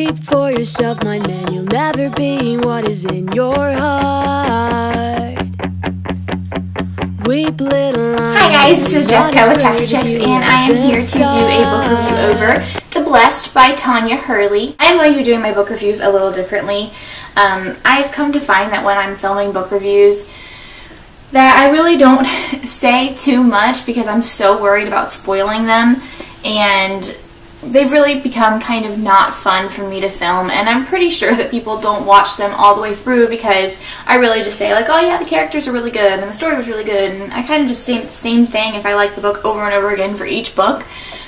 Keep for yourself, my man, you'll never be what is in your heart. Weep, little lion. Hi guys, this is Jessica with Chapter Chicks, and I am here to do a book review over The Blessed by Tonya Hurley. I am going to be doing my book reviews a little differently. I've come to find that when I'm filming book reviews that I really don't say too much because I'm so worried about spoiling them, and they've really become kind of not fun for me to film, and I'm pretty sure that people don't watch them all the way through because I really just say like, oh yeah, the characters are really good and the story was really good, and I kind of just say the same thing if I like the book over and over again for each book.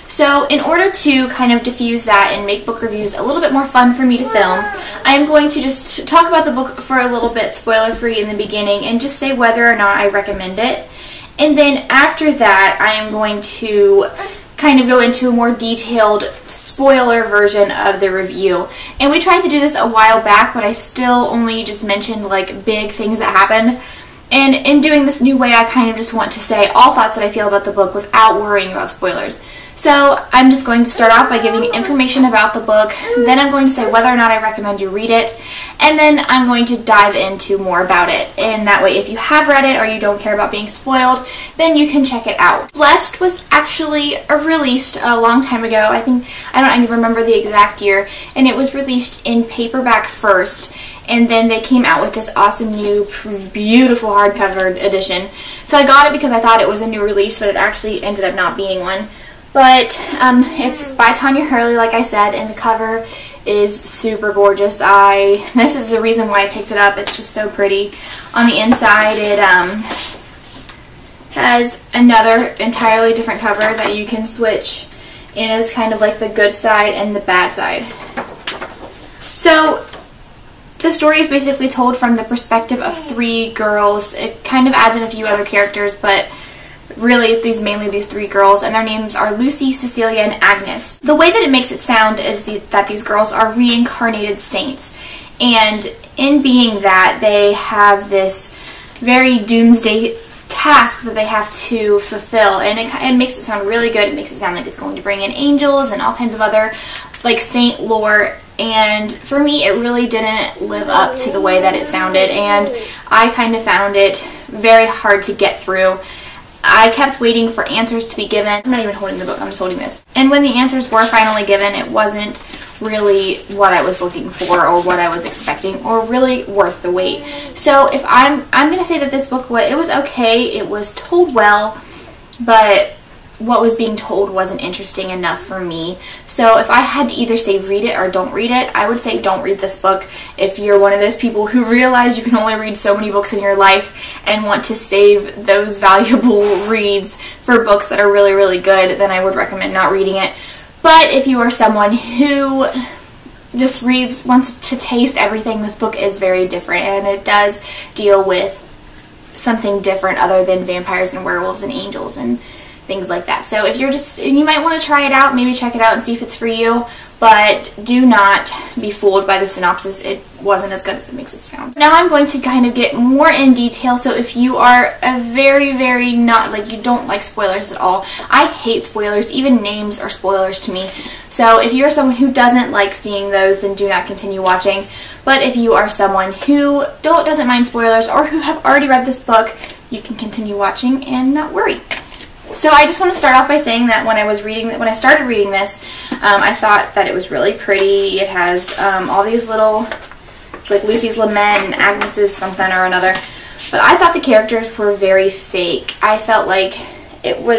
So in order to kind of diffuse that and make book reviews a little bit more fun for me to film, I am going to just talk about the book for a little bit spoiler-free in the beginning and just say whether or not I recommend it. And then after that, I am going to kind of go into a more detailed spoiler version of the review. And we tried to do this a while back, but I still only just mentioned like big things that happened. And in doing this new way, I kind of just want to say all thoughts that I feel about the book without worrying about spoilers. So I'm just going to start off by giving information about the book, then I'm going to say whether or not I recommend you read it, and then I'm going to dive into more about it. And that way, if you have read it or you don't care about being spoiled, then you can check it out. Blessed was actually released a long time ago. I don't even remember the exact year, and it was released in paperback first. And then they came out with this awesome new, beautiful hardcover edition. So I got it because I thought it was a new release, but it actually ended up not being one. But it's by Tonya Hurley, like I said, and the cover is super gorgeous. This is the reason why I picked it up. It's just so pretty. On the inside, it has another entirely different cover that you can switch, and it's kind of like the good side and the bad side. So the story is basically told from the perspective of three girls. It kind of adds in a few other characters, but really it's mainly these three girls, and their names are Lucy, Cecilia, and Agnes. The way that it makes it sound is that these girls are reincarnated saints, and in being that, they have this very doomsday task that they have to fulfill, and it makes it sound really good. It makes it sound like it's going to bring in angels and all kinds of other like saint lore, and for me it really didn't live up to the way that it sounded, and I kind of found it very hard to get through. I kept waiting for answers to be given. I'm not even holding the book, I'm just holding this. And when the answers were finally given, it wasn't really what I was looking for or what I was expecting or really worth the wait. So if I'm going to say that this book, it was okay, it was told well, but what was being told wasn't interesting enough for me. So if I had to either say read it or don't read it, I would say don't read this book. If you're one of those people who realize you can only read so many books in your life and want to save those valuable reads for books that are really, really good, then I would recommend not reading it. But if you are someone who just wants to taste everything, this book is very different, and it does deal with something different other than vampires and werewolves and angels and things like that. So if you might want to try it out, maybe check it out and see if it's for you, but do not be fooled by the synopsis. It wasn't as good as it makes it sound. Now I'm going to kind of get more in detail, so if you are a very, very you don't like spoilers at all. I hate spoilers. Even names are spoilers to me. So if you're someone who doesn't like seeing those, then do not continue watching. But if you are someone who doesn't mind spoilers or who have already read this book, you can continue watching and not worry. So I just want to start off by saying that when I started reading this, I thought that it was really pretty. It has all these little, it's like Lucy's lament and Agnes's something or another. But I thought the characters were very fake. I felt like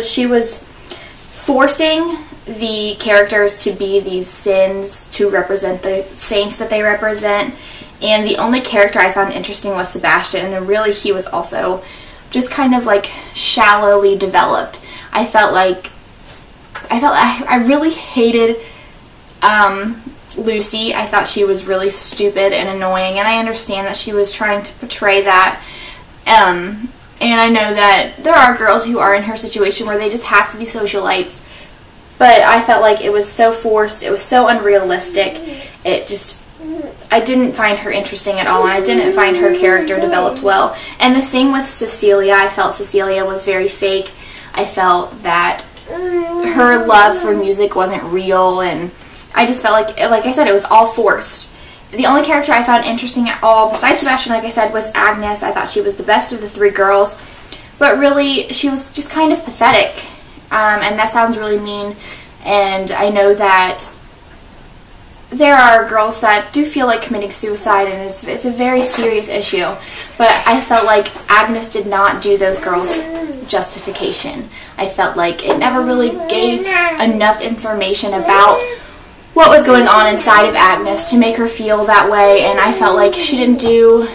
she was forcing the characters to be these sins to represent the saints that they represent. And the only character I found interesting was Sebastian, and really he was also just kind of like shallowly developed. I really hated Lucy. I thought she was really stupid and annoying, and I understand that she was trying to portray that. And I know that there are girls who are in her situation where they just have to be socialites, but I felt like it was so forced, it was so unrealistic. I didn't find her interesting at all, and I didn't find her character developed well. And the same with Cecilia. I felt Cecilia was very fake. I felt that her love for music wasn't real, and I just felt like I said, it was all forced. The only character I found interesting at all, besides Sebastian, like I said, was Agnes. I thought she was the best of the 3 girls, but really, she was just kind of pathetic, and that sounds really mean, and I know that there are girls that do feel like committing suicide, and it's a very serious issue, but I felt like Agnes did not do those girls justification. I felt like it never really gave enough information about what was going on inside of Agnes to make her feel that way, and I felt like she didn't do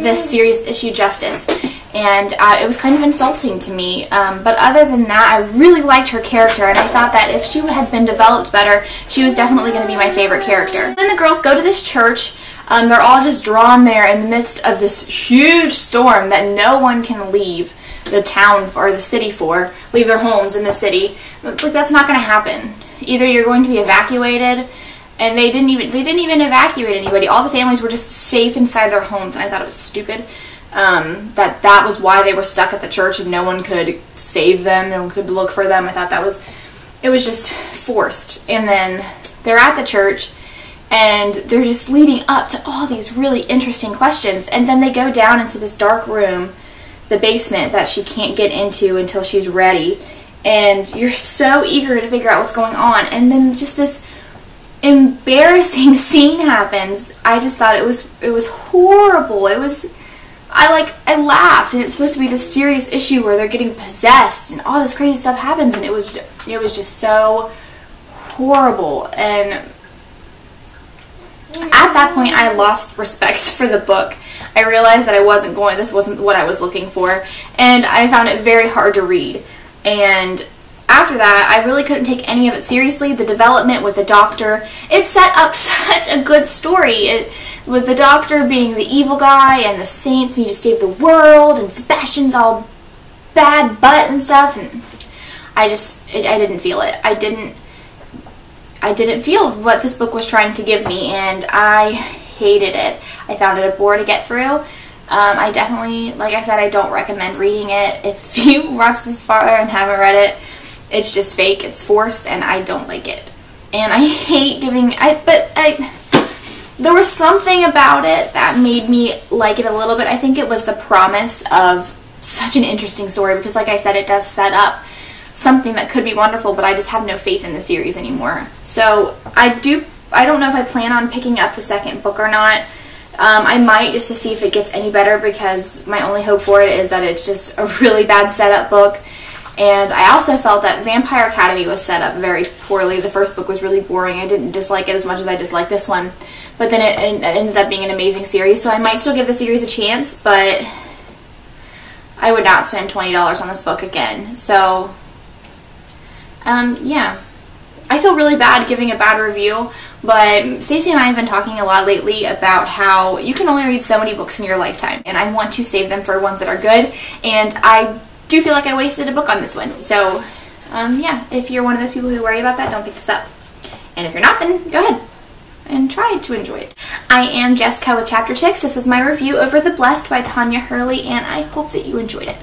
this serious issue justice, and it was kind of insulting to me, but other than that, I really liked her character, and I thought that if she had been developed better, she was definitely going to be my favorite character. Then the girls go to this church. They're all just drawn there in the midst of this huge storm that no one can leave the town or the city for, leave their homes in the city. Like, that's not going to happen. Either you're going to be evacuated, and they didn't even evacuate anybody. All the families were just safe inside their homes, and I thought it was stupid. That was why they were stuck at the church and no one could save them, no one could look for them. I thought it was just forced. And then they're at the church and they're just leading up to all these really interesting questions, and then they go down into this dark room, the basement, that she can't get into until she's ready, and you're so eager to figure out what's going on, and then just this embarrassing scene happens. I just thought it was horrible. I laughed, and it's supposed to be this serious issue where they're getting possessed and all this crazy stuff happens, and it was just so horrible. And at that point, I lost respect for the book. I realized that this wasn't what I was looking for, and I found it very hard to read. And after that, I really couldn't take any of it seriously. The development with the doctor, it set up such a good story. With the doctor being the evil guy and the saints need to save the world, and Sebastian's all bad butt and stuff, and I didn't feel it. I didn't feel what this book was trying to give me, and I hated it. I found it a bore to get through. I definitely, like I said, I don't recommend reading it. If you watched this far and haven't read it, it's just fake, it's forced, and I don't like it. And I hate there was something about it that made me like it a little bit. I think it was the promise of such an interesting story, because like I said, it does set up something that could be wonderful, but I just have no faith in the series anymore. So I don't know if I plan on picking up the second book or not. I might, just to see if it gets any better, because my only hope for it is that it's just a really bad setup book. And I also felt that Vampire Academy was set up very poorly. The first book was really boring. I didn't dislike it as much as I disliked this one. But then it ended up being an amazing series, so I might still give the series a chance, but I would not spend $20 on this book again. So, yeah. I feel really bad giving a bad review, but Stacey and I have been talking a lot lately about how you can only read so many books in your lifetime, and I want to save them for ones that are good, and I do feel like I wasted a book on this one. So, yeah, if you're one of those people who worry about that, don't pick this up. And if you're not, then go ahead and try to enjoy it. I am Jessica with Chapter 6. This was my review over The Blessed by Tonya Hurley, and I hope that you enjoyed it.